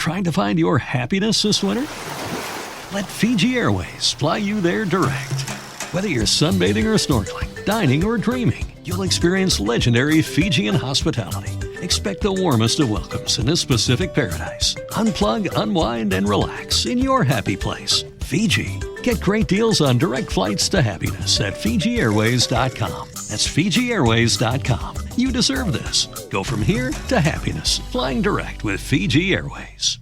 Trying to find your happiness this winter? Let Fiji Airways fly you there direct. Whether you're sunbathing or snorkeling, dining or dreaming, you'll experience legendary Fijian hospitality. Expect the warmest of welcomes in this Pacific paradise. Unplug, unwind, and relax in your happy place. Fiji. Get great deals on direct flights to happiness at FijiAirways.com. That's FijiAirways.com. You deserve this. Go from here to happiness. Flying direct with Fiji Airways.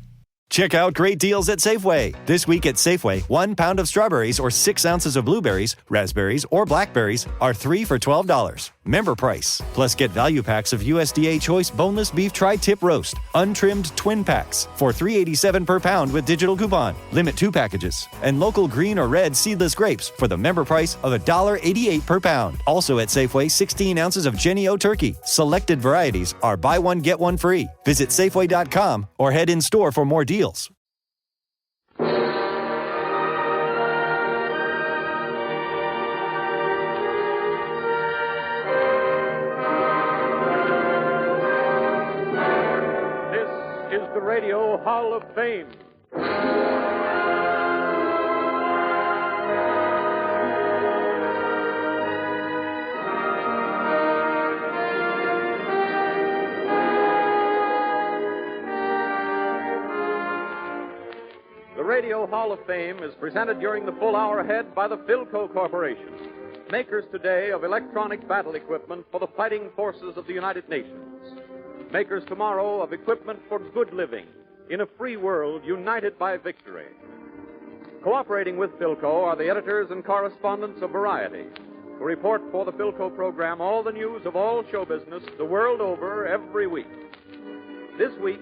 Check out great deals at Safeway. This week at Safeway, 1 pound of strawberries or 6 ounces of blueberries, raspberries, or blackberries are 3 for $12. Member price. Plus get value packs of USDA Choice Boneless Beef Tri-Tip Roast, untrimmed twin packs for $3.87 per pound with digital coupon. Limit 2 packages. And local green or red seedless grapes for the member price of $1.88 per pound. Also at Safeway, 16 ounces of Jenny-O turkey. Selected varieties are buy one, get one free. Visit Safeway.com or head in store for more deals. This is the Radio Hall of Fame. The Radio Hall of Fame is presented during the full hour ahead by the Philco Corporation, makers today of electronic battle equipment for the fighting forces of the United Nations, makers tomorrow of equipment for good living in a free world united by victory. Cooperating with Philco are the editors and correspondents of Variety, who report for the Philco program all the news of all show business the world over every week. This week,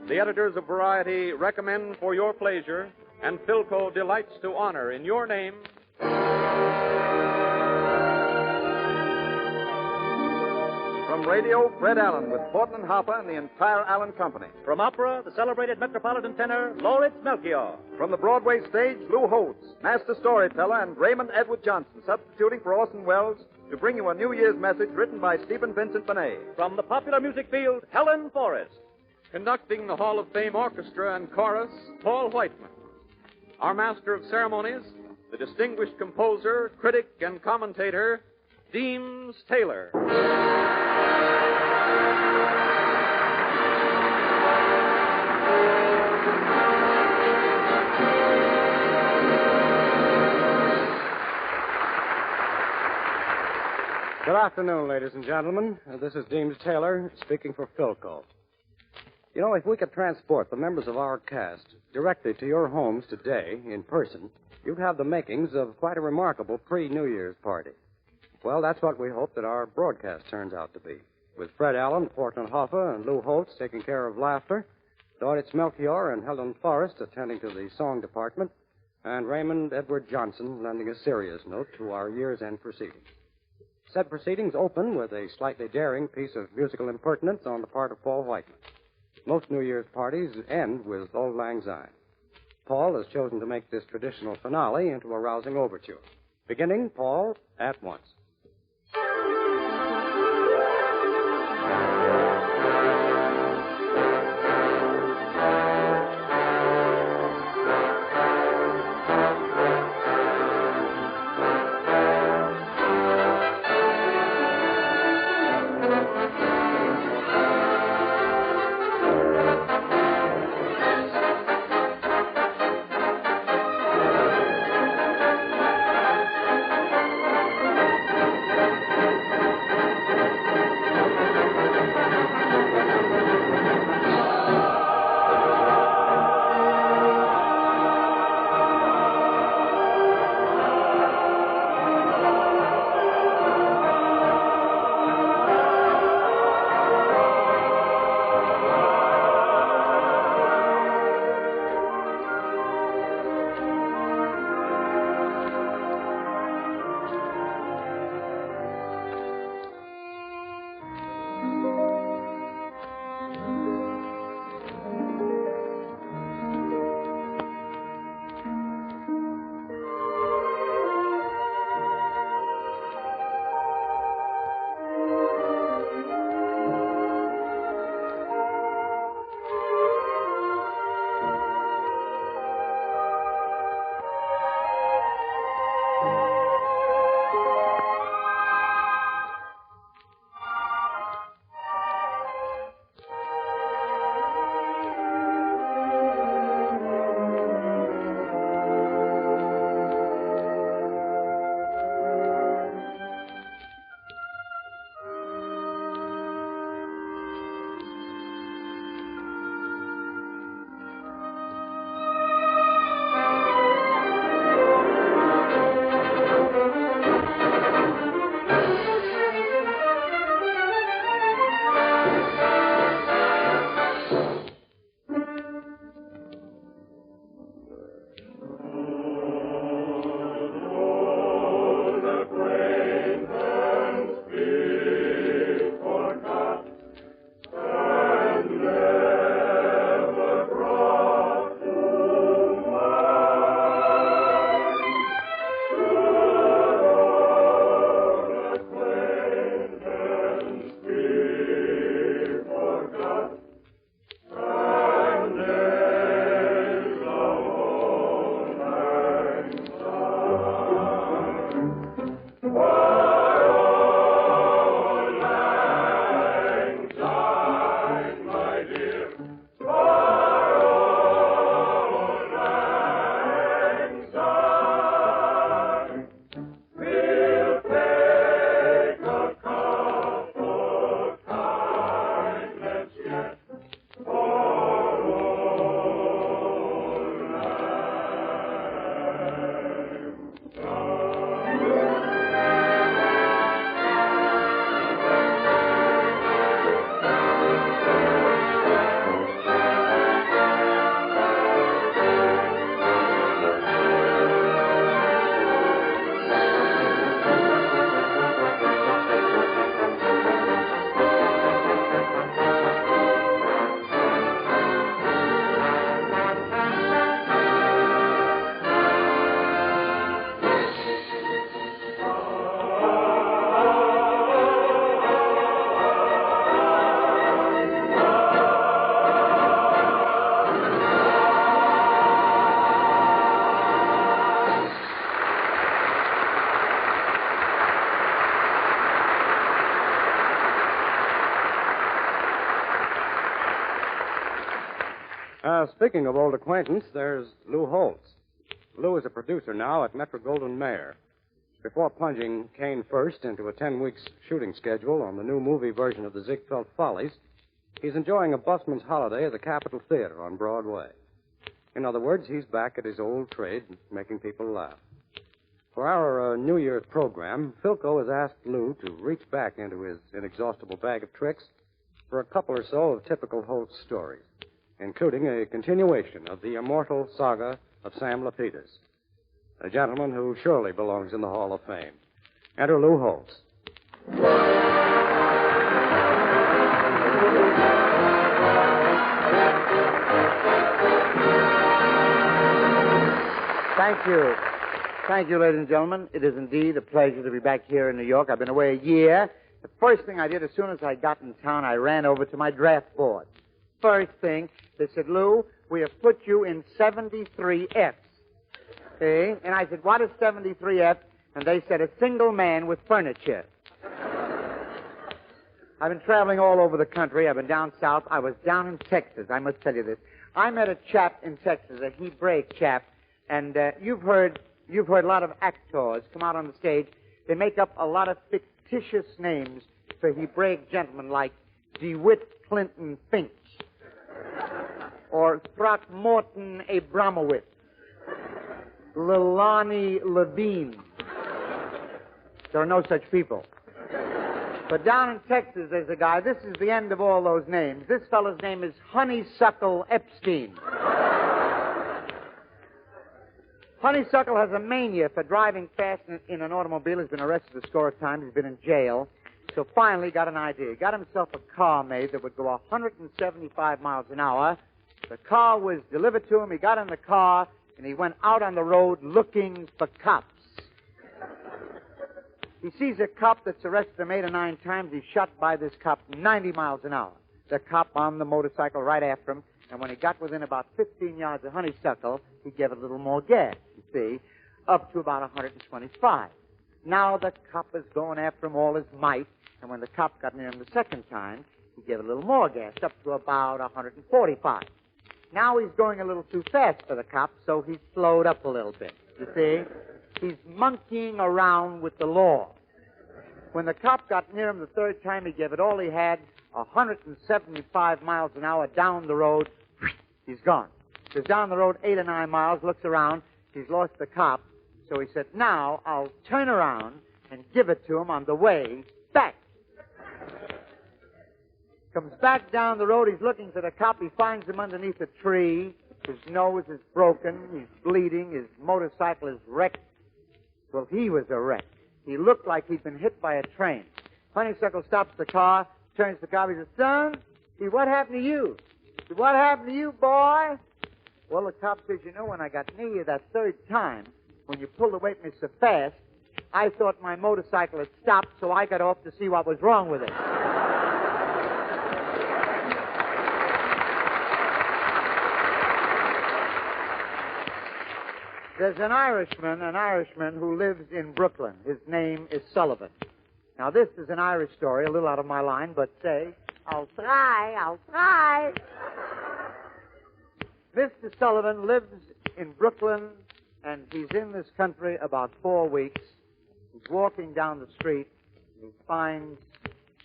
the editors of Variety recommend for your pleasure, and Philco delights to honor in your name, from radio, Fred Allen with Portland Hopper and the entire Allen Company. From opera, the celebrated Metropolitan tenor, Lauritz Melchior. From the Broadway stage, Lou Holtz, master storyteller, and Raymond Edward Johnson, substituting for Orson Welles to bring you a New Year's message written by Stephen Vincent Benet. From the popular music field, Helen Forrest. conducting the Hall of Fame Orchestra and Chorus, Paul Whiteman. Our Master of Ceremonies, the distinguished composer, critic, and commentator, Deems Taylor. Good afternoon, ladies and gentlemen. This is Deems Taylor speaking for Philco. You know, if we could transport the members of our cast directly to your homes today in person, you'd have the makings of quite a remarkable pre-New Year's party. Well, that's what we hope that our broadcast turns out to be. With Fred Allen, Portland Hoffa, and Lou Holtz taking care of laughter, Lauritz Melchior and Helen Forrest attending to the song department, and Raymond Edward Johnson lending a serious note to our year's end proceedings. Said proceedings open with a slightly daring piece of musical impertinence on the part of Paul Whiteman. Most New Year's parties end with Auld Lang Syne. Paul has chosen to make this traditional finale into a rousing overture. Beginning, Paul, at once. speaking of old acquaintance, there's Lou Holtz. Lou is a producer now at Metro-Goldwyn-Mayer. Before plunging Kane first into a 10-week shooting schedule on the new movie version of the Ziegfeld Follies, he's enjoying a busman's holiday at the Capitol Theater on Broadway. In other words, he's back at his old trade, making people laugh. For our New Year's program, Philco has asked Lou to reach back into his inexhaustible bag of tricks for a couple or so of typical Holtz stories, including a continuation of the immortal saga of Sam Lapidus, a gentleman who surely belongs in the Hall of Fame. Enter Lou Holtz. Thank you. Thank you, ladies and gentlemen. It is indeed a pleasure to be back here in New York. I've been away a year. The first thing I did as soon as I got in town, I ran over to my draft board. First thing, they said, Lou, we have put you in 73 Fs. Okay? And I said, what is 73 F? And they said, a single man with furniture. I've been traveling all over the country. I've been down south. I was down in Texas. I must tell you this. I met a chap in Texas, a Hebraic chap, and you've heard a lot of actors come out on the stage. They make up a lot of fictitious names for Hebraic gentlemen like DeWitt Clinton Finch or Throckmorton Abramowitz, Lilani Levine. There are no such people. But down in Texas, there's a guy. This is the end of all those names. This fellow's name is Honeysuckle Epstein. Honeysuckle has a mania for driving fast in an automobile. He's been arrested a score of times. He's been in jail. So finally got an idea. He got himself a car made that would go 175 miles an hour. The car was delivered to him. He got in the car, and he went out on the road looking for cops. He sees a cop that's arrested him 8 or 9 times. He's shot by this cop 90 miles an hour. The cop on the motorcycle right after him. And when he got within about 15 yards of Honeysuckle, he gave it a little more gas, you see, up to about 125. Now the cop is going after him all his might. And when the cop got near him the second time, he gave a little more gas, up to about 145. Now he's going a little too fast for the cop, so he's slowed up a little bit, you see. He's monkeying around with the law. When the cop got near him the third time, he gave it all he had, 175 miles an hour down the road. He's gone. He's down the road 8 or 9 miles, looks around. He's lost the cop. So he said, now I'll turn around and give it to him on the way back. Comes back down the road. He's looking for the cop. He finds him underneath a tree. His nose is broken. He's bleeding. His motorcycle is wrecked. Well, he was a wreck. He looked like he'd been hit by a train. Honeysuckle stops the car, turns to the cop. He says, son, what happened to you? What happened to you, boy? Well, the cop says, you know, when I got near you that third time, when you pulled away from me so fast, I thought my motorcycle had stopped, so I got off to see what was wrong with it. There's an Irishman who lives in Brooklyn. His name is Sullivan. Now, this is an Irish story, a little out of my line, but say, I'll try. Mr. Sullivan lives in Brooklyn, and he's in this country about 4 weeks. He's walking down the street, and he finds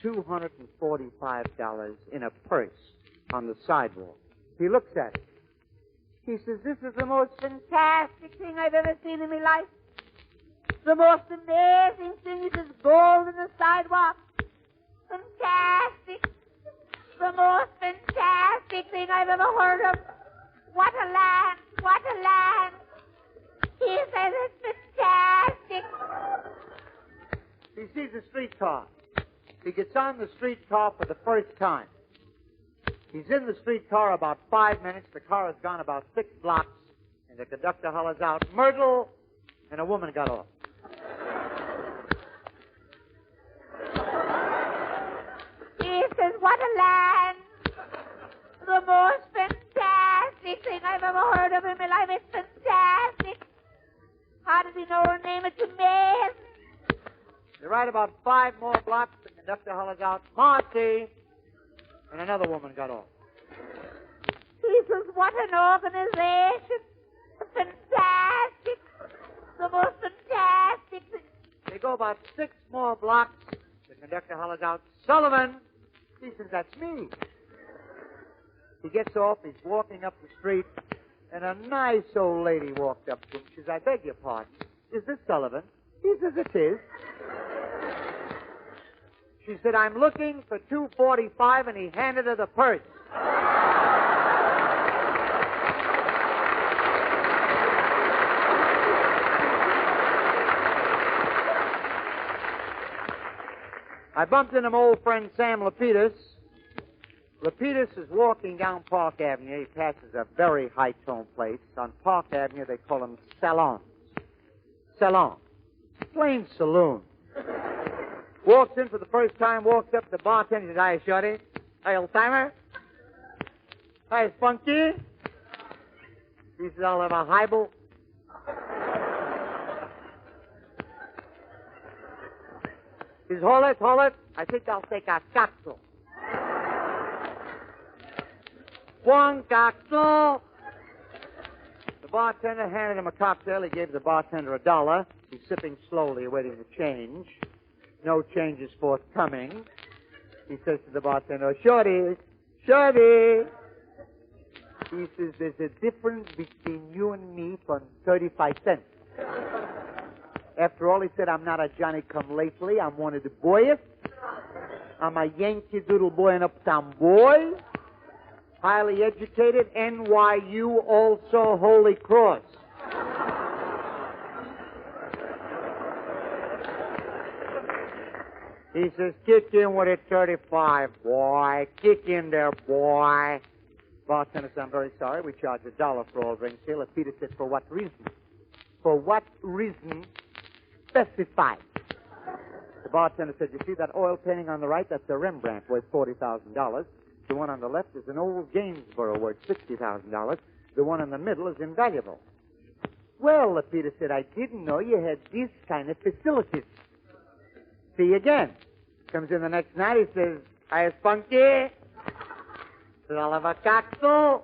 $245 in a purse on the sidewalk. He looks at it. He says, this is the most fantastic thing I've ever seen in my life. The most amazing thing is this gold in the sidewalk. Fantastic. The most fantastic thing I've ever heard of. What a land. What a land. He says it's fantastic. He sees a streetcar. He gets on the streetcar for the first time. He's in the streetcar about 5 minutes. The car has gone about 6 blocks, and the conductor hollers out, Myrtle, and a woman got off. He says, what a land. The most fantastic thing I've ever heard of in my life. It's fantastic. How does he know her name? It's amazing. They ride about 5 more blocks. The conductor hollers out, Marcy. And another woman got off. He Jesus, what an organization. Fantastic. The most fantastic thing. They go about 6 more blocks. The conductor hollers out, Sullivan. He says, that's me. He gets off. He's walking up the street, and a nice old lady walked up to him. She says, I beg your pardon. Is this Sullivan? He says, it is. She said, I'm looking for $2.45, and he handed her the purse. I bumped into my old friend Sam Lapidus. Lapidus is walking down Park Avenue. He passes a very high-tone place. On Park Avenue, they call them salons. Salon. Plain saloon. Walks in for the first time, walks up to the bartender, says, hi, shorty. Hi, old-timer. Hi, Spunky. He says, I'll have a highball. He says, hold it. I think I'll take a cocktail. One cocktail. The bartender handed him a cocktail. He gave the bartender $1. He's sipping slowly, awaiting the change. No change is forthcoming. He says to the bartender, Shorty. He says, there's a difference between you and me for 35 cents. After all, he said, I'm not a Johnny-come-lately. I'm one of the boys. I'm a Yankee Doodle boy and uptown boy. Highly educated, NYU, also Holy Cross. He says, kick in with a 35, boy. Kick in there, boy. Bartender said, I'm very sorry. We charge $1 for all drinks here. Peter said, for what reason? For what reason? Specified. The bartender said, you see that oil painting on the right? That's a Rembrandt worth $40,000. The one on the left is an old Gainsborough worth $60,000. The one in the middle is invaluable. Well, Peter said, I didn't know you had these kind of facilities. See you again. Comes in the next night, he says, hi, Spunky. Says, I'll have a cocktail.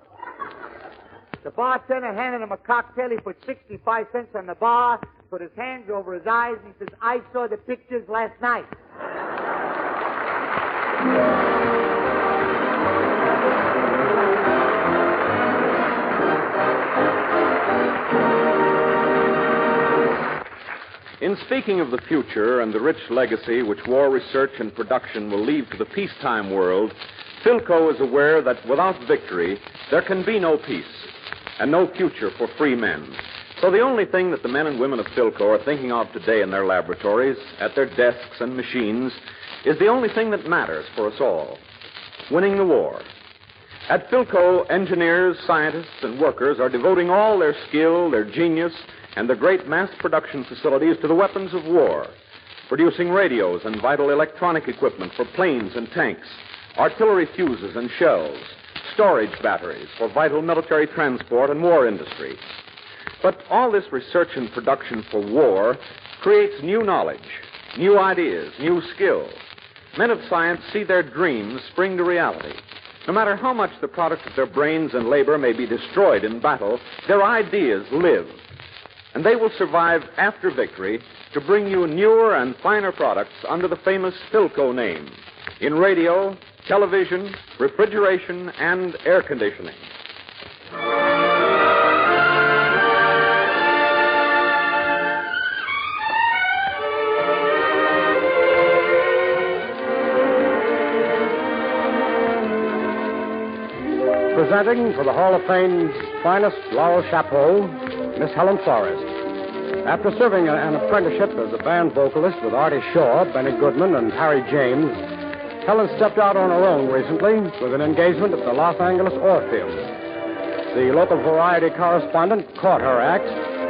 The bartender handed him a cocktail. He put 65 cents on the bar, put his hands over his eyes, and he says, I saw the pictures last night. In speaking of the future and the rich legacy which war research and production will leave to the peacetime world, Philco is aware that without victory, there can be no peace and no future for free men. So the only thing that the men and women of Philco are thinking of today in their laboratories, at their desks and machines, is the only thing that matters for us all: winning the war. At Philco, engineers, scientists, and workers are devoting all their skill, their genius, and their great mass production facilities to the weapons of war, producing radios and vital electronic equipment for planes and tanks, artillery fuses and shells, storage batteries for vital military transport and war industry. But all this research and production for war creates new knowledge, new ideas, new skill. Men of science see their dreams spring to reality. No matter how much the product of their brains and labor may be destroyed in battle, their ideas live. And they will survive after victory to bring you newer and finer products under the famous Philco name in radio, television, refrigeration, and air conditioning. Presenting for the Hall of Fame's finest laurel chapeau, Miss Helen Forrest. After serving an apprenticeship as a band vocalist with Artie Shaw, Benny Goodman, and Harry James, Helen stepped out on her own recently with an engagement at the Los Angeles Oilfield. The local variety correspondent caught her act,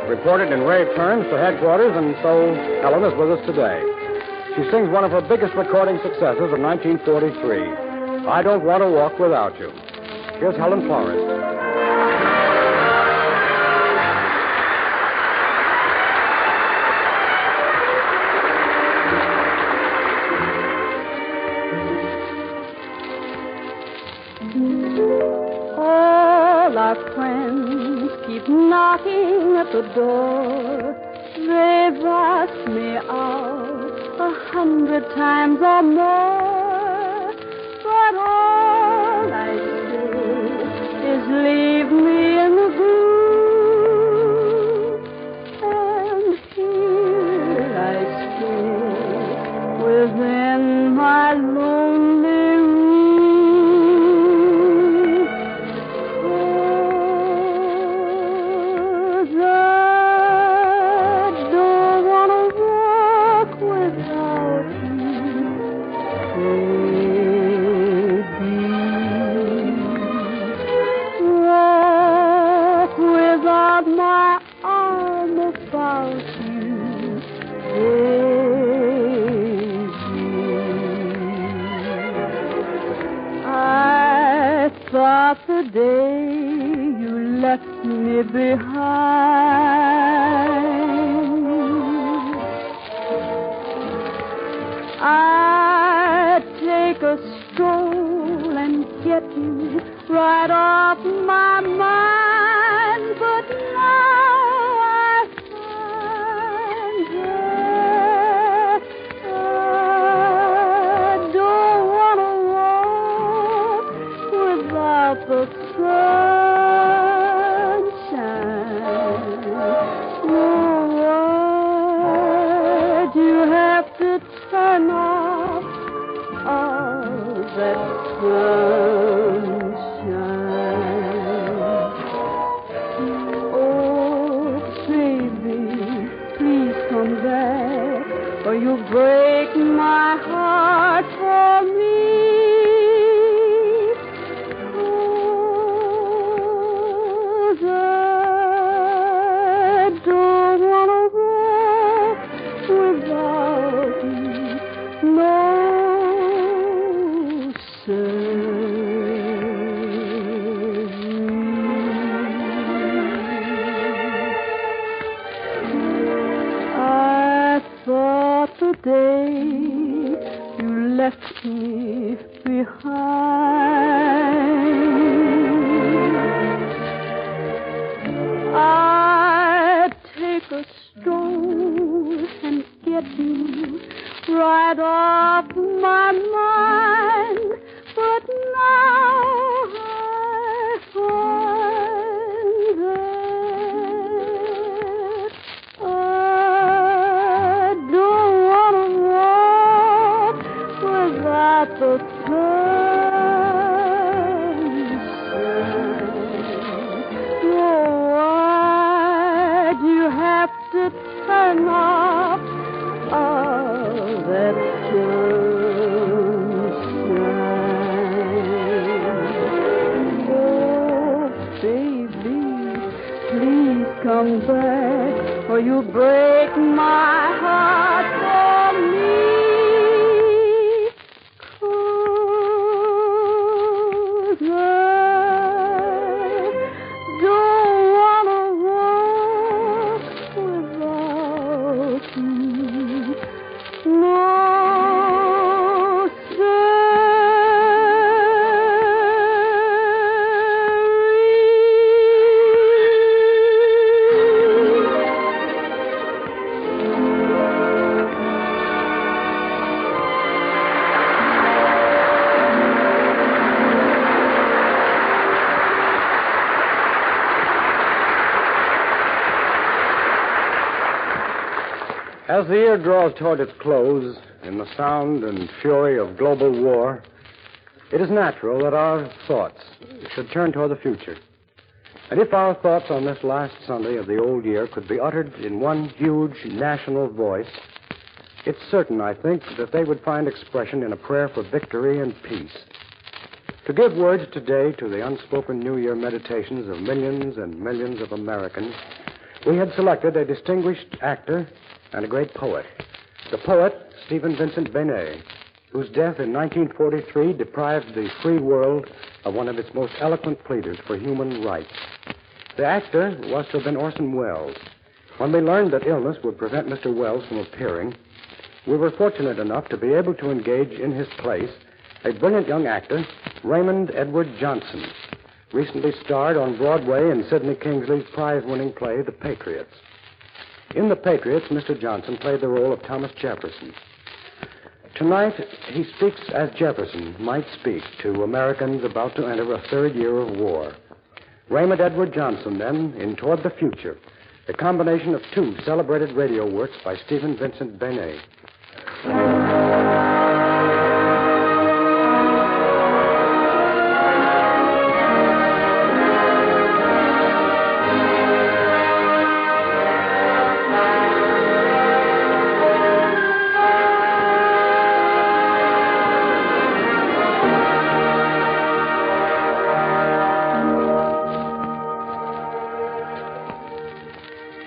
reported in rave terms to headquarters, and so Helen is with us today. She sings one of her biggest recording successes of 1943, I Don't Want to Walk Without You. Here's Helen Forrest. I friends keep knocking at the door. They've asked me out 100 times or more, but all I say is leave me in the groove, and here I stay within my lonely room. Oh, I don't want to walk without you, baby. Walk without my arm about you, baby. I thought the day you left me behind, I'd take a stroll and get you right off my mind, but now I find that I don't want to walk without the sunshine. Oh, why'd you have to turn off all that sunshine? Oh, baby, please come back, or you'll break my heart for me. 'Cause I don't want to walk without you, no, sir. I thought the day you left me behind, I'd take a stroll and get you right off my mind, but now I find that I don't want to walk without the sunshine. Oh, why'd you have to turn off all that sunshine? Oh, baby, please come back, or you'll break my heart for me. 'Cause I don't want to walk without you, no, As the year draws toward its close, in the sound and fury of global war, it is natural that our thoughts should turn toward the future. And if our thoughts on this last Sunday of the old year could be uttered in one huge national voice, it's certain, I think, that they would find expression in a prayer for victory and peace. To give words today to the unspoken New Year meditations of millions and millions of Americans, we had selected a distinguished actor and a great poet. The poet, Stephen Vincent Benet, whose death in 1943 deprived the free world of one of its most eloquent pleaders for human rights. The actor was to have been Orson Welles. When we learned that illness would prevent Mr. Welles from appearing, we were fortunate enough to be able to engage in his place a brilliant young actor, Raymond Edward Johnson, recently starred on Broadway in Sidney Kingsley's prize-winning play, The Patriots. In The Patriots, Mr. Johnson played the role of Thomas Jefferson. Tonight, he speaks as Jefferson might speak to Americans about to enter a third year of war. Raymond Edward Johnson, then, in Toward the Future, the combination of two celebrated radio works by Stephen Vincent Benet.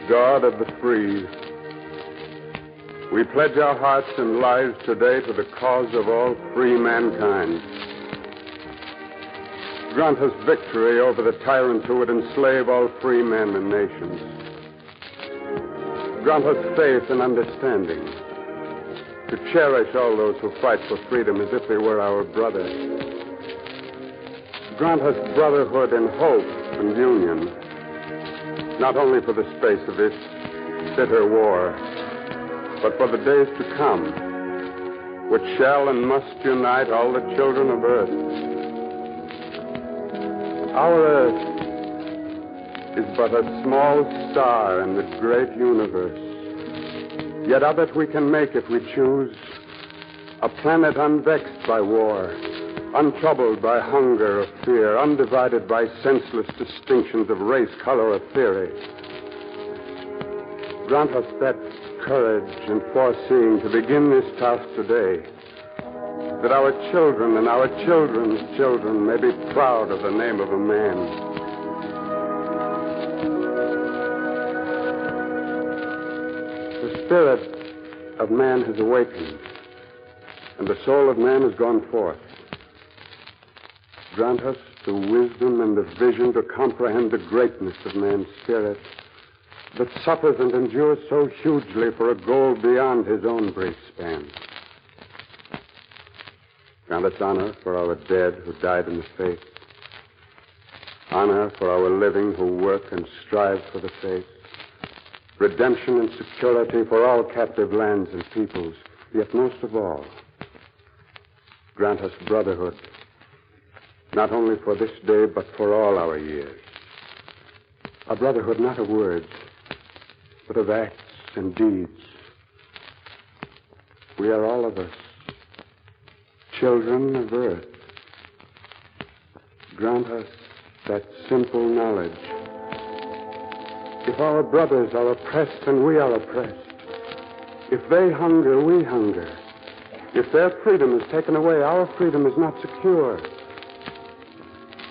God of the free, we pledge our hearts and lives today to the cause of all free mankind. Grant us victory over the tyrants who would enslave all free men and nations. Grant us faith and understanding to cherish all those who fight for freedom as if they were our brothers. Grant us brotherhood and hope and union, not only for the space of this bitter war, but for the days to come, which shall and must unite all the children of earth. Our earth is but a small star in the great universe, yet of it we can make, if we choose, a planet unvexed by war, untroubled by hunger or fear, undivided by senseless distinctions of race, color, or theory. Grant us that courage and foreseeing to begin this task today, that our children and our children's children may be proud of the name of a man. The spirit of man has awakened, and the soul of man has gone forth. Grant us the wisdom and the vision to comprehend the greatness of man's spirit that suffers and endures so hugely for a goal beyond his own brief span. Grant us honor for our dead who died in the faith, honor for our living who work and strive for the faith, redemption and security for all captive lands and peoples, yet most of all, grant us brotherhood, not only for this day, but for all our years. A brotherhood not of words, but of acts and deeds. We are all of us children of earth. Grant us that simple knowledge. If our brothers are oppressed and we are oppressed, if they hunger, we hunger. If their freedom is taken away, our freedom is not secure.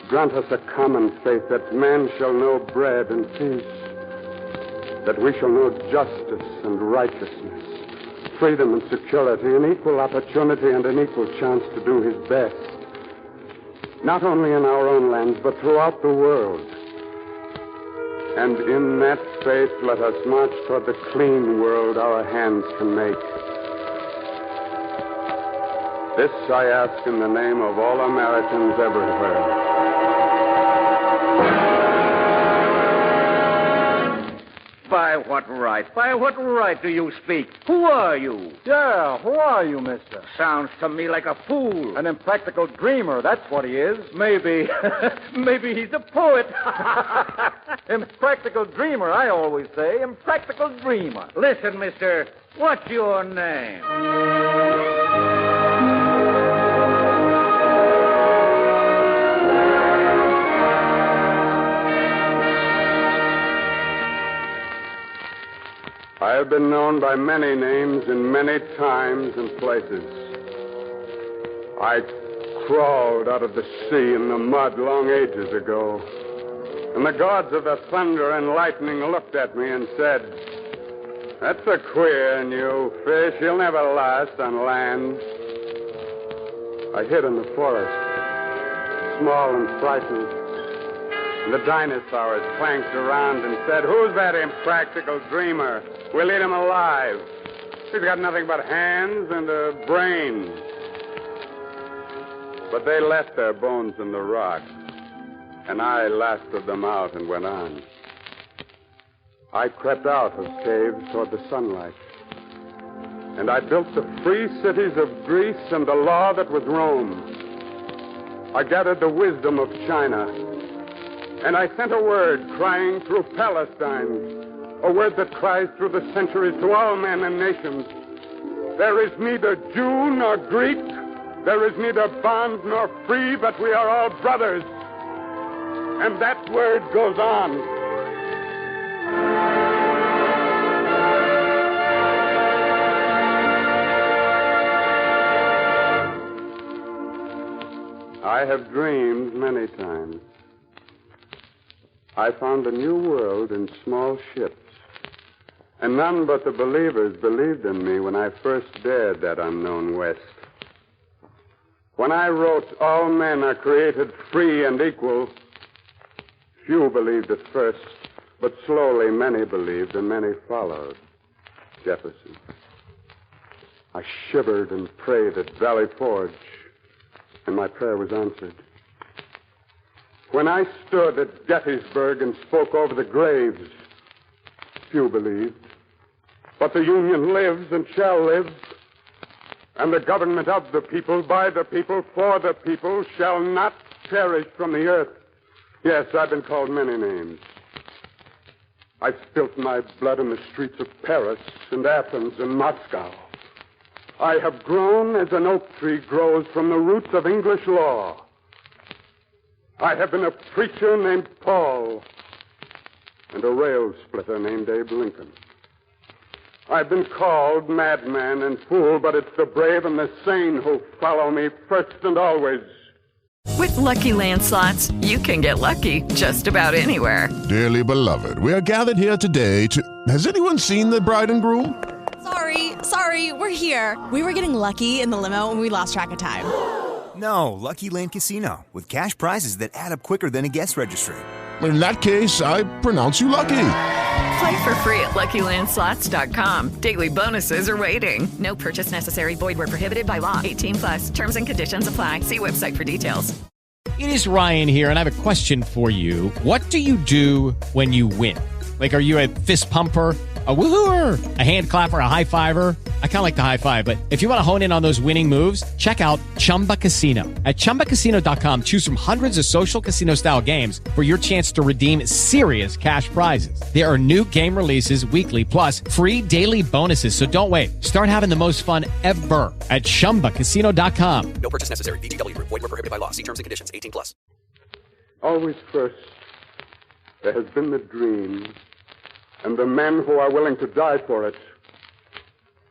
Grant us a common faith that man shall know bread and peace, that we shall know justice and righteousness, freedom and security, an equal opportunity and an equal chance to do his best, not only in our own lands, but throughout the world. And in that faith, let us march toward the clean world our hands can make. This I ask in the name of all Americans everywhere. By what right? By what right do you speak? Who are you? Yeah, who are you, mister? Sounds to me like a fool. An impractical dreamer, that's what he is. Maybe he's a poet. Impractical dreamer, I always say. Impractical dreamer. Listen, mister, what's your name? I have been known by many names in many times and places. I crawled out of the sea in the mud long ages ago, and the gods of the thunder and lightning looked at me and said, "That's a queer new fish. He'll never last on land." I hid in the forest, small and frightened. And the dinosaurs clanked around and said, "Who's that impractical dreamer? We'll eat him alive. He's got nothing but hands and a brain." But they left their bones in the rock. and I lasted them out and went on. I crept out of caves toward the sunlight, and I built the free cities of Greece and the law that was Rome. I gathered the wisdom of China, and I sent a word crying through Palestine, a word that cries through the centuries to all men and nations. There is neither Jew nor Greek, there is neither bond nor free, but we are all brothers. And that word goes on. I have dreamed many times. I found a new world in small ships, and none but the believers believed in me when I first dared that unknown west. When I wrote, all men are created free and equal, few believed at first, but slowly many believed and many followed. Jefferson. I shivered and prayed at Valley Forge, and my prayer was answered. When I stood at Gettysburg and spoke over the graves, few believed. But the Union lives and shall live, and the government of the people, by the people, for the people, shall not perish from the earth. Yes, I've been called many names. I've spilt my blood in the streets of Paris and Athens and Moscow. I have grown as an oak tree grows from the roots of English law. I have been a preacher named Paul and a rail splitter named Abe Lincoln. I've been called madman and fool, but it's the brave and the sane who follow me first and always. With Lucky Land Slots, you can get lucky just about anywhere. Dearly beloved, we are gathered here today to... Has anyone seen the bride and groom? Sorry, we're here. We were getting lucky in the limo and we lost track of time. No, Lucky Land Casino, with cash prizes that add up quicker than a guest registry. In that case, I pronounce you lucky. Play for free at LuckyLandSlots.com. Daily bonuses are waiting. No purchase necessary. Void where prohibited by law. 18+. Terms and conditions apply. See website for details. It is Ryan here, and I have a question for you. What do you do when you win? Like, are you a fist pumper, a woohooer, a hand clapper, a high fiver? I kind of like the high five, but if you want to hone in on those winning moves, check out Chumba Casino. At ChumbaCasino.com, choose from hundreds of social casino-style games for your chance to redeem serious cash prizes. There are new game releases weekly, plus free daily bonuses, so don't wait. Start having the most fun ever at ChumbaCasino.com. No purchase necessary. VGW. Void where prohibited by law. See terms and conditions. 18+. Always first, there has been the dream, and the men who are willing to die for it.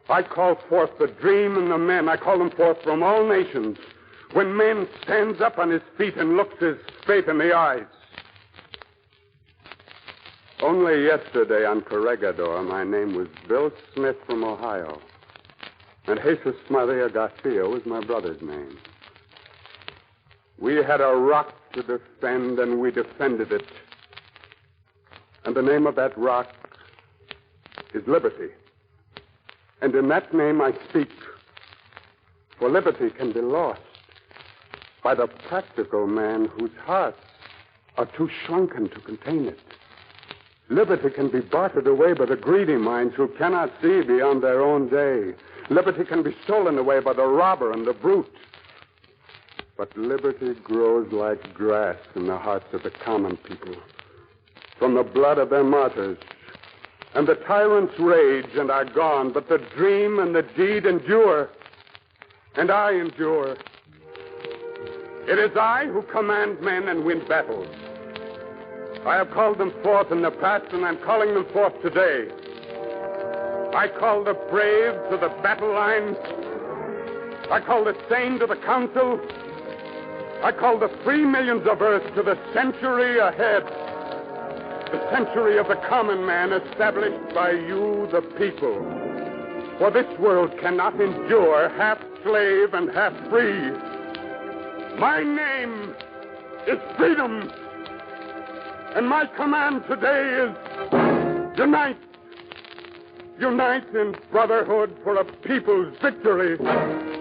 I call forth the dream and the men. I call them forth from all nations. When man stands up on his feet and looks his fate in the eyes. Only yesterday on Corregidor, my name was Bill Smith from Ohio. And Jesus Maria Garcia was my brother's name. We had a rock to defend, and we defended it. And the name of that rock is liberty. And in that name I speak. For liberty can be lost by the practical man whose hearts are too shrunken to contain it. Liberty can be bartered away by the greedy minds who cannot see beyond their own day. Liberty can be stolen away by the robber and the brute. But liberty grows like grass in the hearts of the common people, from the blood of their martyrs. And the tyrants rage and are gone, but the dream and the deed endure. And I endure. It is I who command men and win battles. I have called them forth in the past, and I'm calling them forth today. I call the brave to the battle line. I call the sane to the council. I call the free millions of earth to the century ahead. The century of the common man established by you, the people. For this world cannot endure half slave and half free. My name is freedom. And my command today is unite. Unite in brotherhood for a people's victory.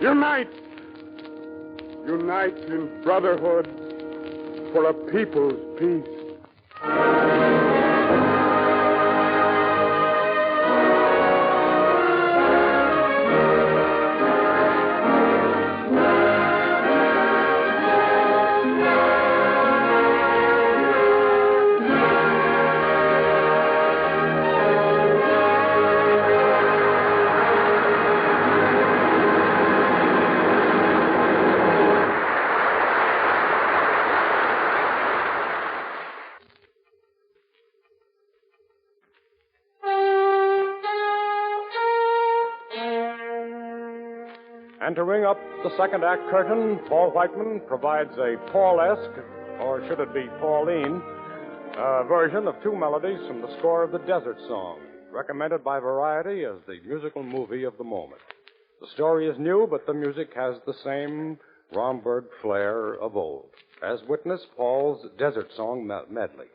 Unite. Unite in brotherhood for a people's peace. And to ring up the second act curtain, Paul Whiteman provides a Paul-esque, or should it be Pauline, version of two melodies from the score of The Desert Song, recommended by Variety as the musical movie of the moment. The story is new, but the music has the same Romberg flair of old, as witness Paul's Desert Song medley.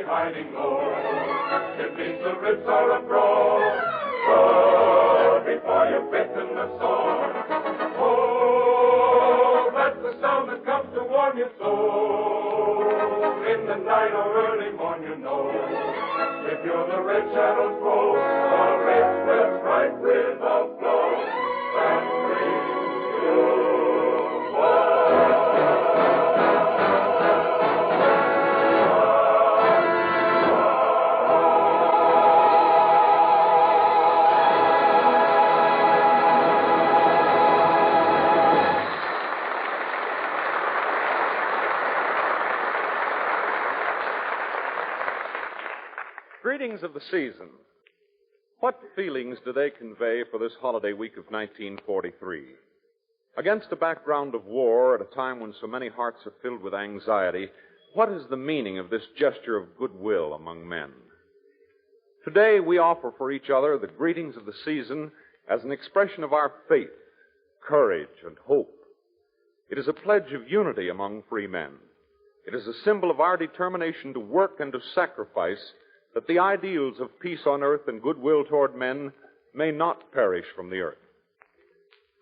hiding low. It means the ribs are abroad. But before you've bitten the sore, on your soul. In the night or early morn, you know. If you're the red shadows grow, the red will strike with a flow and bring you Greetings of the season. What feelings do they convey for this holiday week of 1943? Against a background of war, at a time when so many hearts are filled with anxiety, what is the meaning of this gesture of goodwill among men? Today we offer for each other the greetings of the season as an expression of our faith, courage, and hope. It is a pledge of unity among free men. It is a symbol of our determination to work and to sacrifice that the ideals of peace on earth and goodwill toward men may not perish from the earth.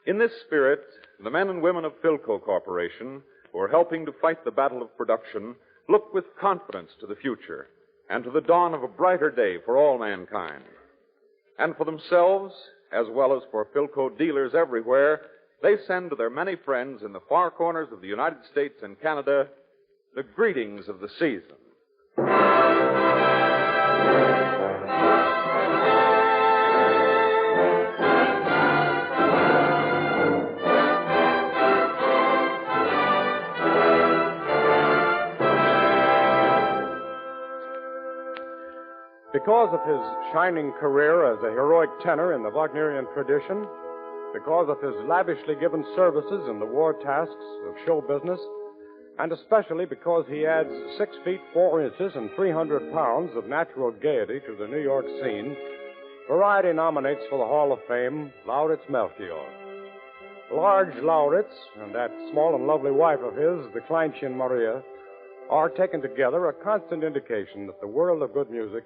In this spirit, the men and women of Philco Corporation, who are helping to fight the battle of production, look with confidence to the future and to the dawn of a brighter day for all mankind. And for themselves, as well as for Philco dealers everywhere, they send to their many friends in the far corners of the United States and Canada the greetings of the season. Because of his shining career as a heroic tenor in the Wagnerian tradition, because of his lavishly given services in the war tasks of show business, and especially because he adds 6 feet 4 inches and 300 pounds of natural gaiety to the New York scene, Variety nominates for the Hall of Fame Lauritz Melchior. Large Lauritz and that small and lovely wife of his, the Kleinchen Maria, are taken together a constant indication that the world of good music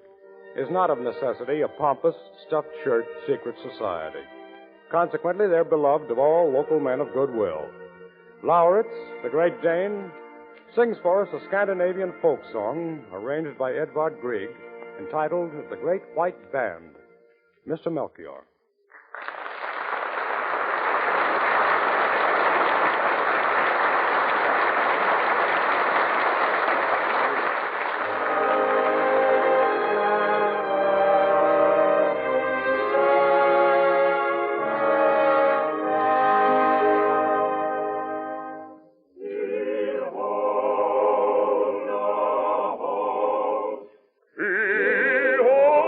is not of necessity a pompous, stuffed shirt secret society. Consequently, they're beloved of all local men of goodwill. Lauritz, the Great Dane, sings for us a Scandinavian folk song arranged by Edvard Grieg, entitled The Great White Band. Mr. Melchior. Behold,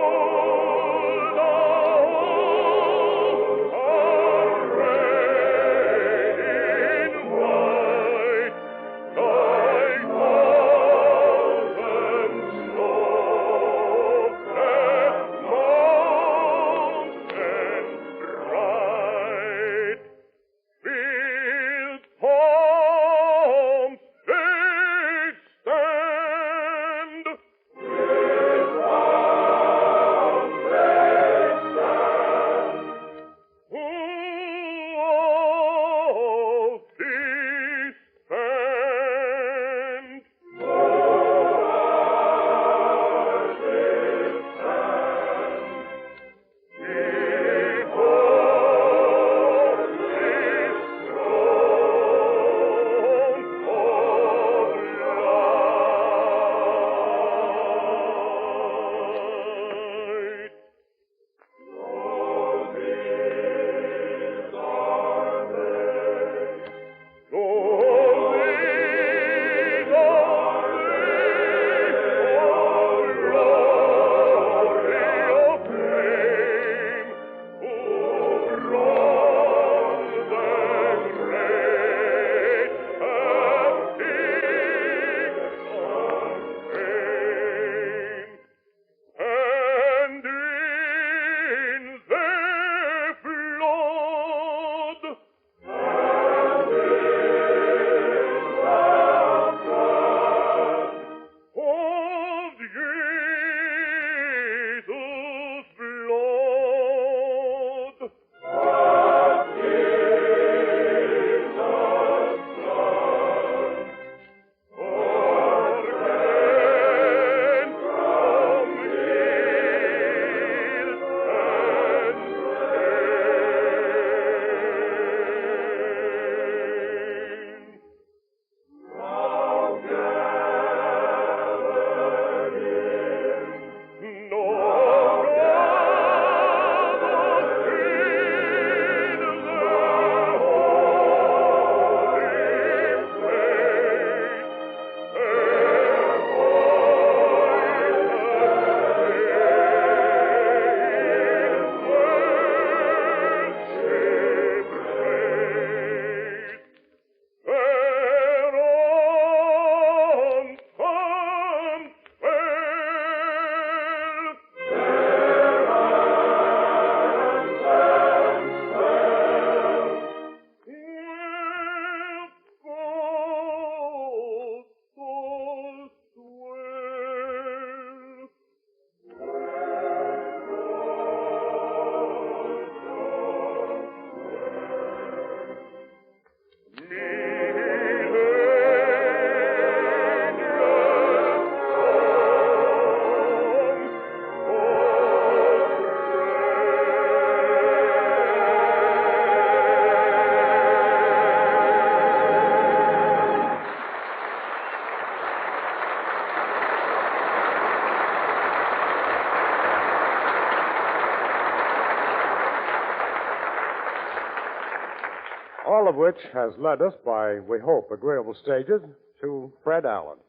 of which has led us by, we hope, agreeable stages to Fred Allen.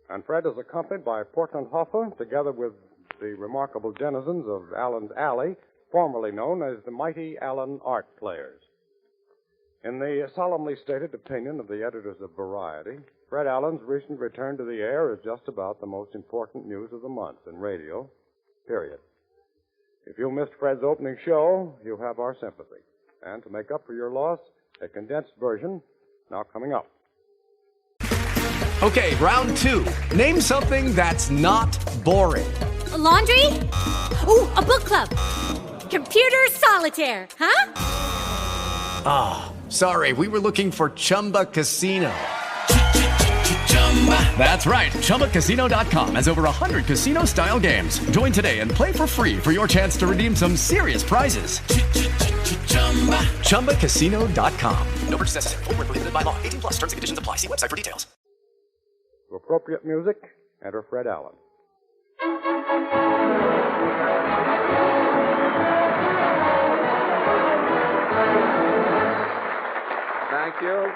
And Fred is accompanied by Portland Hoffa, together with the remarkable denizens of Allen's Alley, formerly known as the Mighty Allen Art Players. In the solemnly stated opinion of the editors of Variety, Fred Allen's recent return to the air is just about the most important news of the month in radio, period. If you missed Fred's opening show, you have our sympathy. And to make up for your loss, a condensed version now coming up. Okay, round two. Name something that's not boring. A laundry? Ooh, a book club. Computer solitaire, huh? Ah, sorry, we were looking for Chumba Casino. That's right, ChumbaCasino.com has over 100 casino-style games. Join today and play for free for your chance to redeem some serious prizes. ChumbaCasino.com. No purchase necessary. Void where prohibited by law. 18 plus. Terms and conditions apply. See website for details. To appropriate music, enter Fred Allen. Thank you.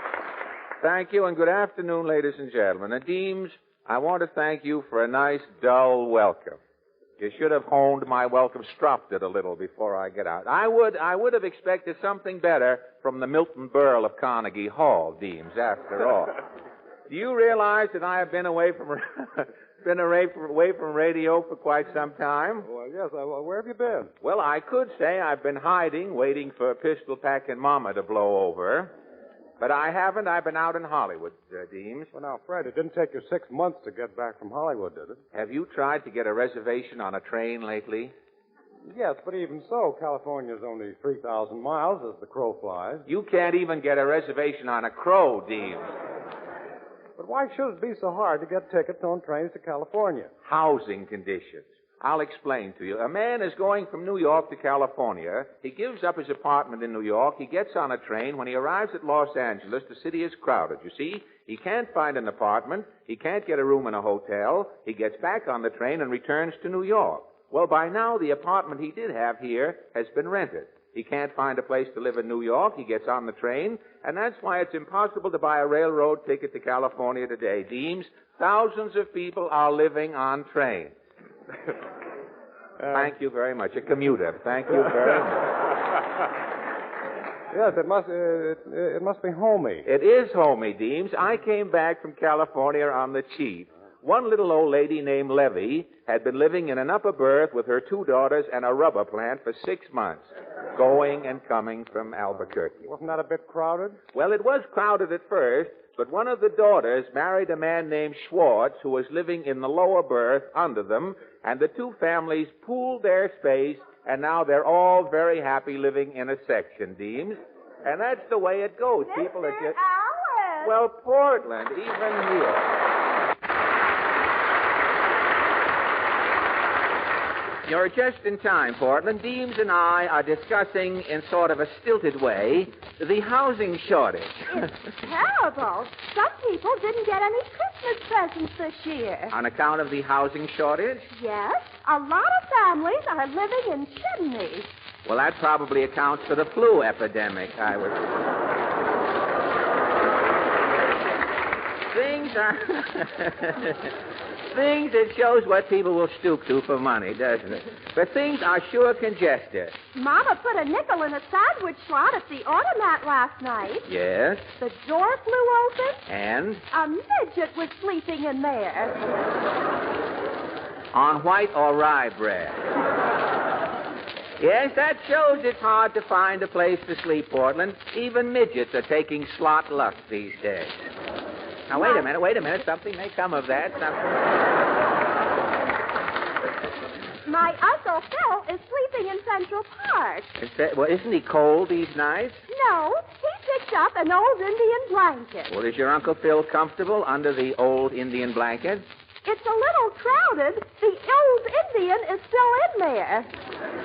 Thank you, and good afternoon, ladies and gentlemen. And Deems, I want to thank you for a nice, dull welcome. You should have honed my welcome, stropped it a little before I get out. I would have expected something better from the Milton Berle of Carnegie Hall, Deems, after all. Do you realize that I have been away from radio for quite some time? Well, yes. Where have you been? Well, I could say I've been hiding, waiting for pistol-packing Mama to blow over. But I haven't. I've been out in Hollywood, Deems. Well, now, Fred, it didn't take you 6 months to get back from Hollywood, did it? Have you tried to get a reservation on a train lately? Yes, but even so, California's only 3,000 miles as the crow flies. You can't even get a reservation on a crow, Deems. But why should it be so hard to get tickets on trains to California? Housing conditions. I'll explain to you. A man is going from New York to California. He gives up his apartment in New York. He gets on a train. When he arrives at Los Angeles, the city is crowded. You see, he can't find an apartment. He can't get a room in a hotel. He gets back on the train and returns to New York. Well, by now, the apartment he did have here has been rented. He can't find a place to live in New York. He gets on the train, and that's why it's impossible to buy a railroad ticket to California today. Deems, thousands of people are living on trains. Thank you very much. A commuter. Thank you very much. Yes, it must be homey. It is homey, Deems. I came back from California on the cheap. One little old lady named Levy had been living in an upper berth with her 2 daughters and a rubber plant for 6 months, going and coming from Albuquerque. Wasn't that a bit crowded? Well, it was crowded at first, but one of the daughters married a man named Schwartz who was living in the lower berth under them, and the 2 families pooled their space, and now they're all very happy living in a section, Deems. And that's the way it goes. Mr. People are just... Allen! Well, Portland, even here. You're just in time, Portland. Deems and I are discussing, in sort of a stilted way, the housing shortage. It's terrible. Some people didn't get any Christmas presents this year. On account of the housing shortage? Yes, a lot of families are living in chimneys. Well, that probably accounts for the flu epidemic, I would... Things, it shows what people will stoop to for money, doesn't it? But things are sure congested. Mama put a nickel in a sandwich slot at the automat last night. Yes? The door flew open. And? A midget was sleeping in there. On white or rye bread? Yes, that shows it's hard to find a place to sleep, Portland. Even midgets are taking slot luck these days. Now, wait a minute. Something may come of that. My Uncle Phil is sleeping in Central Park. Well, isn't he cold these nights? No, he picked up an old Indian blanket. Well, is your Uncle Phil comfortable under the old Indian blanket? It's a little crowded. The old Indian is still in there.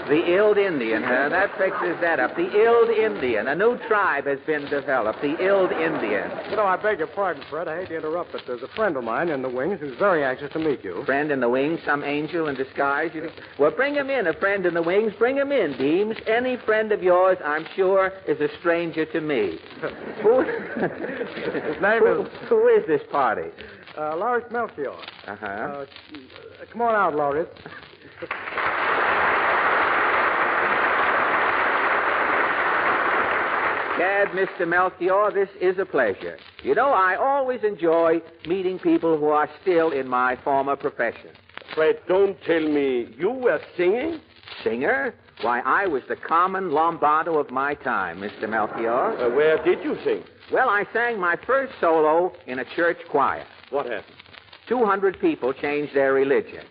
The Ild Indian, huh? That fixes that up. The Ild Indian. A new tribe has been developed. The Ild Indian. You know, I beg your pardon, Fred. I hate to interrupt, but there's a friend of mine in the wings who's very anxious to meet you. Friend in the wings? Some angel in disguise? Well, bring him in, a friend in the wings. Bring him in, Deems. Any friend of yours, I'm sure, is a stranger to me. His name is... Who is this party? Lawrence Melchior. Uh-huh. Come on out, Lawrence. Gad, Mr. Melchior, this is a pleasure. You know, I always enjoy meeting people who are still in my former profession. Fred, don't tell me you were singing? Singer? Why, I was the common Lombardo of my time, Mr. Melchior. Where did you sing? Well, I sang my first solo in a church choir. What happened? 200 people changed their religion.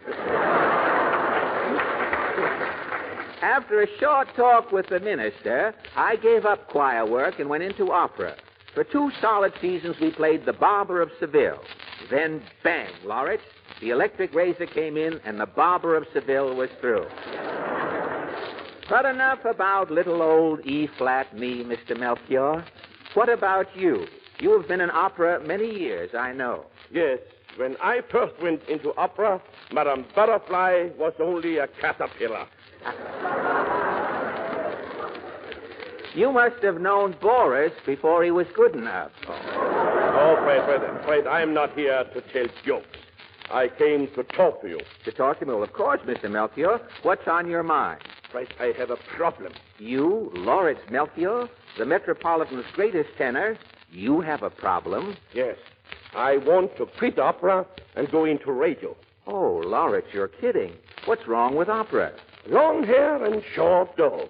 After a short talk with the minister, I gave up choir work and went into opera. For 2 solid seasons, we played The Barber of Seville. Then, bang, Lawrence, the electric razor came in and The Barber of Seville was through. But enough about little old E-flat me, Mr. Melchior. What about you? You have been in opera many years, I know. Yes. When I first went into opera, Madame Butterfly was only a caterpillar. You must have known Boris before he was good enough. Oh, Fred, I'm not here to tell jokes. I came to talk to you. To talk to me? Well, of course, Mr. Melchior. What's on your mind? Fred, I have a problem. You, Lawrence Melchior, the Metropolitan's greatest tenor, you have a problem? Yes. I want to quit opera and go into radio. Oh, Lawrence, you're kidding. What's wrong with opera? Long hair and short dough.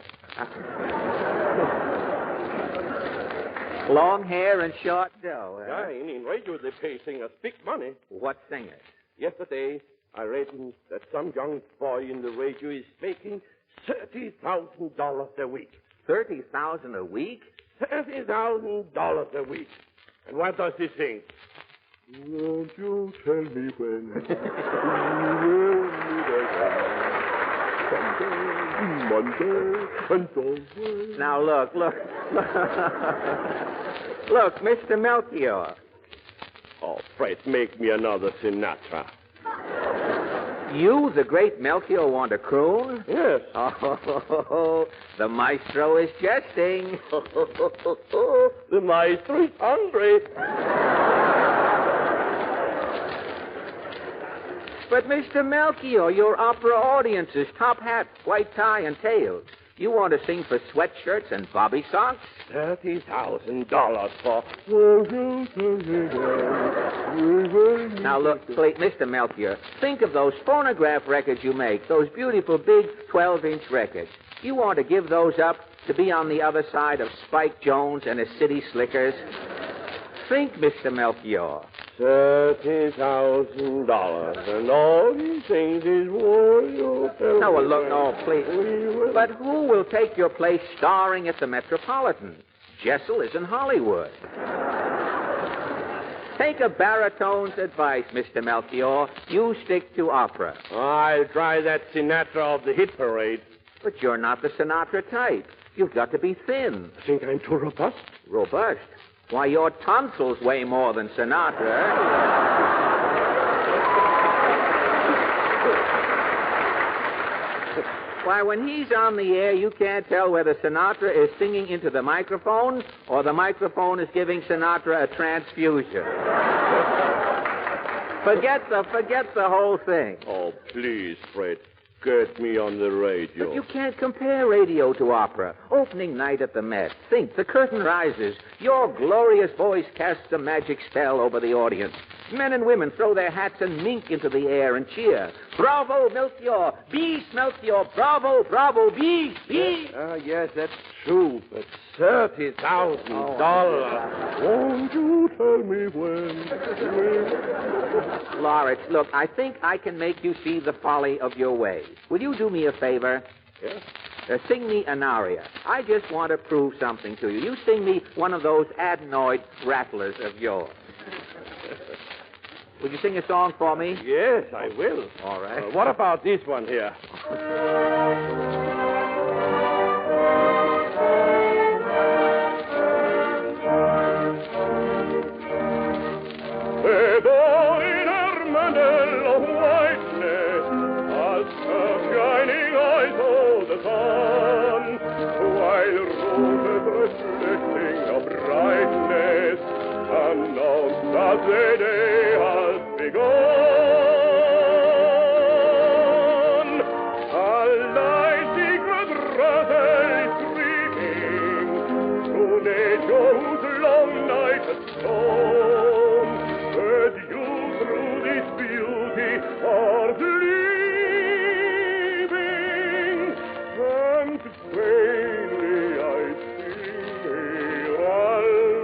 Long hair and short dough, huh? Yeah, in radio they pay singers big money. What singers? Yesterday, I read that some young boy in the radio is making $30,000 a week. $30,000 a week? $30,000 a week. And what does he sing? Won't you tell me when? Monday and Tuesday. Now, look. Look, Mr. Melchior. Oh, Fred, make me another Sinatra. You, the great Melchior, want a croon? Yes. Oh, the maestro is jesting. The maestro is hungry. But, Mr. Melchior, your opera audience is top hat, white tie, and tails. You want to sing for sweatshirts and bobby socks? $30,000 for... Now, look, Mr. Melchior, think of those phonograph records you make, those beautiful big 12-inch records. You want to give those up to be on the other side of Spike Jones and his city slickers? Think, Mr. Melchior. $30,000, and all he sings is No, well, look, no, please. But who will take your place starring at the Metropolitan? Jessel is in Hollywood. Take a baritone's advice, Mr. Melchior. You stick to opera. I'll try that Sinatra of the hit parade. But you're not the Sinatra type. You've got to be thin. Think I'm too robust? Robust? Why, your tonsils weigh more than Sinatra. Why, when he's on the air, you can't tell whether Sinatra is singing into the microphone or the microphone is giving Sinatra a transfusion. Forget the whole thing. Oh, please, Fred. Get me on the radio. But you can't compare radio to opera. Opening night at the Met. Think, the curtain rises. Your glorious voice casts a magic spell over the audience. Men and women throw their hats and mink into the air and cheer. Bravo, Melchior! Beast, Melchior! Bravo, bravo, beast, beast! Yes, that's true, but $30,000. Won't you tell me when? Lawrence, look, I think I can make you see the folly of your ways. Will you do me a favor? Yes? Sing me an aria. I just want to prove something to you. You sing me one of those adenoid rattlers of yours. Would you sing a song for me? Yes, I will. All right. What about this one here? announce that the day has begun. A light secret rather is creeping through nature whose long night has known. But you through this beauty are sleeping, and vainly I see here alone.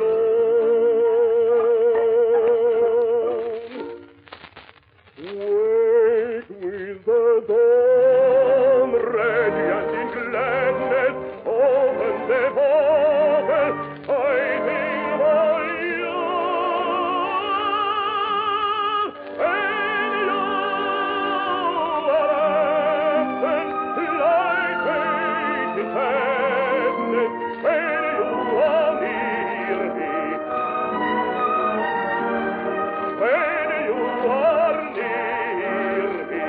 Wake with the dawn, radiant in gladness, open the portal, fighting for you. And you are absent, like fate sadness, when you are near me. When you are near me,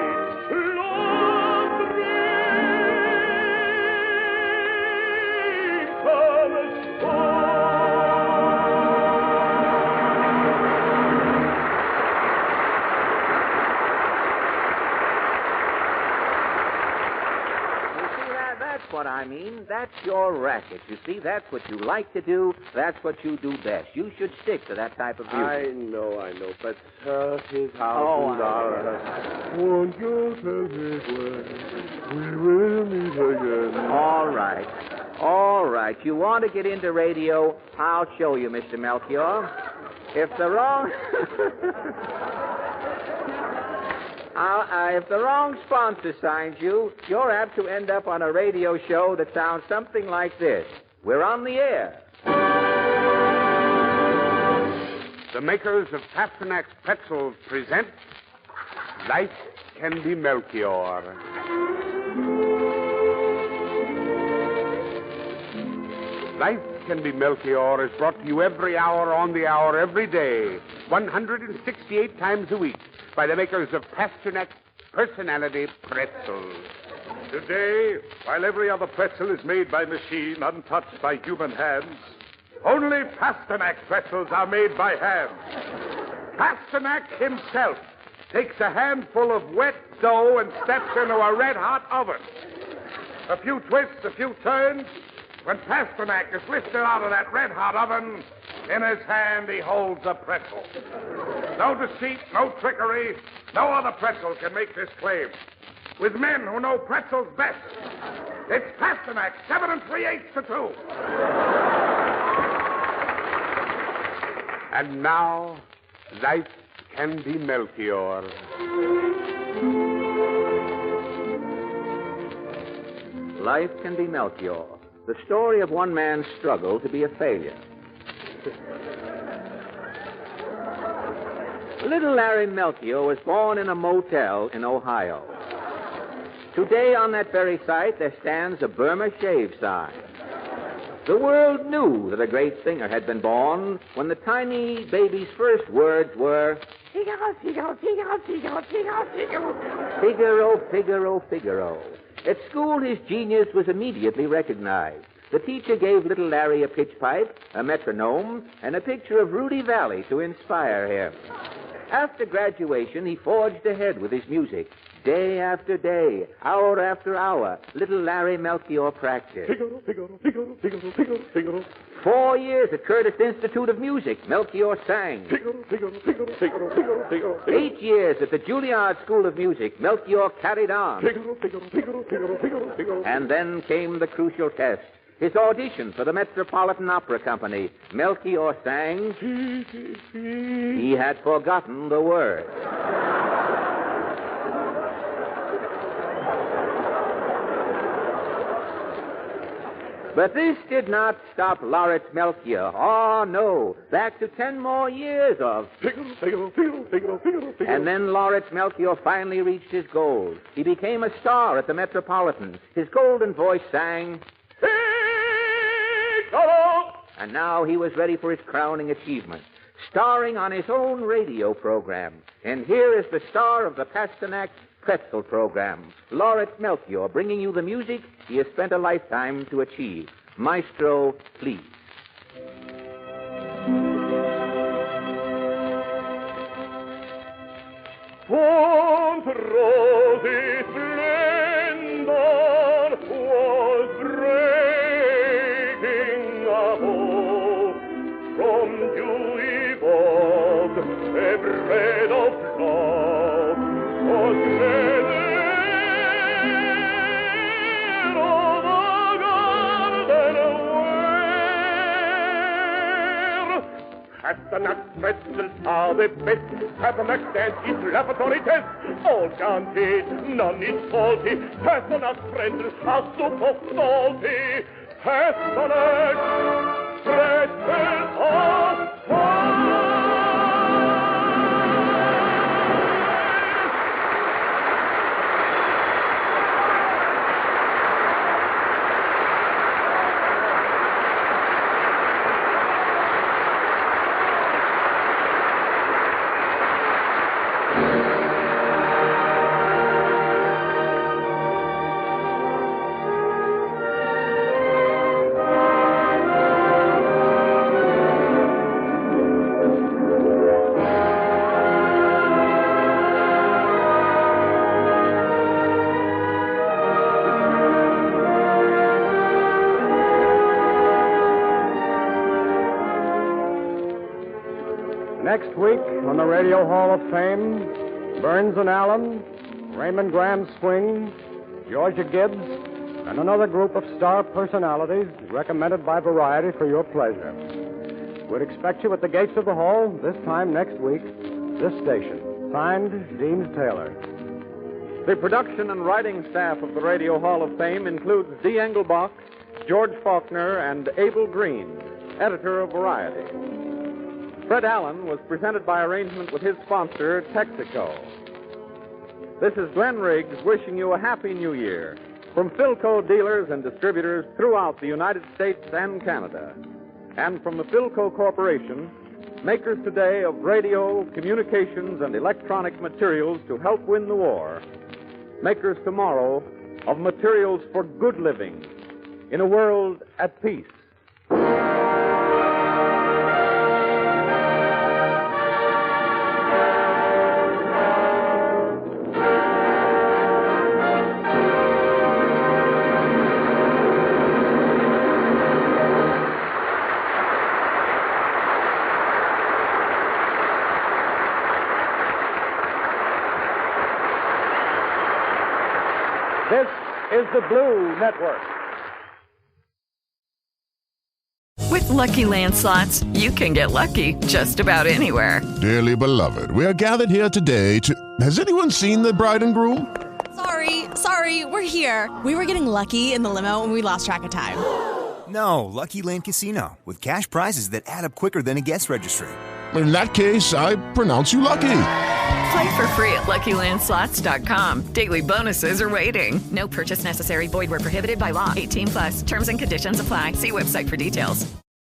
love's dream comes You see, that's what I mean. That's your racket. You see, that's what you like to do. That's what you do best. You should stick to that type of music. I know, but $30,000. Won't you tell me when we will meet again? All right. All right. You want to get into radio? I'll show you, Mr. Melchior. If the wrong... if the wrong sponsor signs you, you're apt to end up on a radio show that sounds something like this. We're on the air. The makers of Pasternak's Pretzels present Life Can Be Melchior. Life Can Be Melchior is brought to you every hour on the hour, every day, 168 times a week, by the makers of Pasternak's Personality Pretzels. Today, while every other pretzel is made by machine, untouched by human hands, only Pasternak pretzels are made by hand. Pasternak himself takes a handful of wet dough and steps into a red-hot oven. A few twists, a few turns. When Pasternak is lifted out of that red-hot oven, in his hand he holds a pretzel. No deceit, no trickery. No other pretzel can make this claim. With men who know pretzels best, it's Pasternak, 7 3/8 to 2. And now, Life Can Be Melchior. Life Can Be Melchior. The story of one man's struggle to be a failure. Little Larry Melchior was born in a motel in Ohio. Today, on that very site, there stands a Burma shave sign. The world knew that a great singer had been born when the tiny baby's first words were, Figaro, Figaro, Figaro, Figaro, Figaro, Figaro. Figaro, Figaro, Figaro. At school, his genius was immediately recognized. The teacher gave little Larry a pitch pipe, a metronome, and a picture of Rudy Valley to inspire him. After graduation, he forged ahead with his music. Day after day, hour after hour, little Larry Melchior practiced. Figaro, Figaro, Figaro, Figaro, Figaro, Figaro. 4 years at Curtis Institute of Music, Melchior sang. Figaro, Figaro, Figaro, Figaro, Figaro, Figaro. 8 years at the Juilliard School of Music, Melchior carried on. Figaro, Figaro, Figaro, Figaro, Figaro, Figaro. And then came the crucial test. His audition for the Metropolitan Opera Company. Melchior sang. He had forgotten the words. But this did not stop Lawrence Melchior. Oh, no. Back to 10 more years of... And then Lawrence Melchior finally reached his goal. He became a star at the Metropolitan. His golden voice sang... And now he was ready for his crowning achievement, starring on his own radio program. And here is the star of the Pasternak Pretzel program, Lawrence Melchior, bringing you the music he has spent a lifetime to achieve. Maestro, please. whose rosy splendor was breaking above. From dewy bog, a breath of love was there of a garden where Castanet pretzels are the best. Castanet dance is laboratory test. All guaranteed, none is faulty. Castanet pretzels are super salty. Castanet pretzels are Next week on the Radio Hall of Fame, Burns and Allen, Raymond Graham Swing, Georgia Gibbs, and another group of star personalities recommended by Variety for your pleasure. We'd expect you at the gates of the hall this time next week, this station. Signed, James Taylor. The production and writing staff of the Radio Hall of Fame includes Dee Engelbach, George Faulkner, and Abel Green, editor of Variety. Fred Allen was presented by arrangement with his sponsor, Texaco. This is Glenn Riggs wishing you a Happy New Year from Philco dealers and distributors throughout the United States and Canada. And from the Philco Corporation, makers today of radio, communications, and electronic materials to help win the war. Makers tomorrow of materials for good living in a world at peace. This is the Blue Network. With Lucky Land Slots, you can get lucky just about anywhere. Dearly beloved, we are gathered here today to... Has anyone seen the bride and groom? Sorry, we're here. We were getting lucky in the limo and we lost track of time. No, Lucky Land Casino, with cash prizes that add up quicker than a guest registry. In that case, I pronounce you lucky. Play for free at LuckyLandSlots.com. Daily bonuses are waiting. No purchase necessary. Void where prohibited by law. 18+. Terms and conditions apply. See website for details.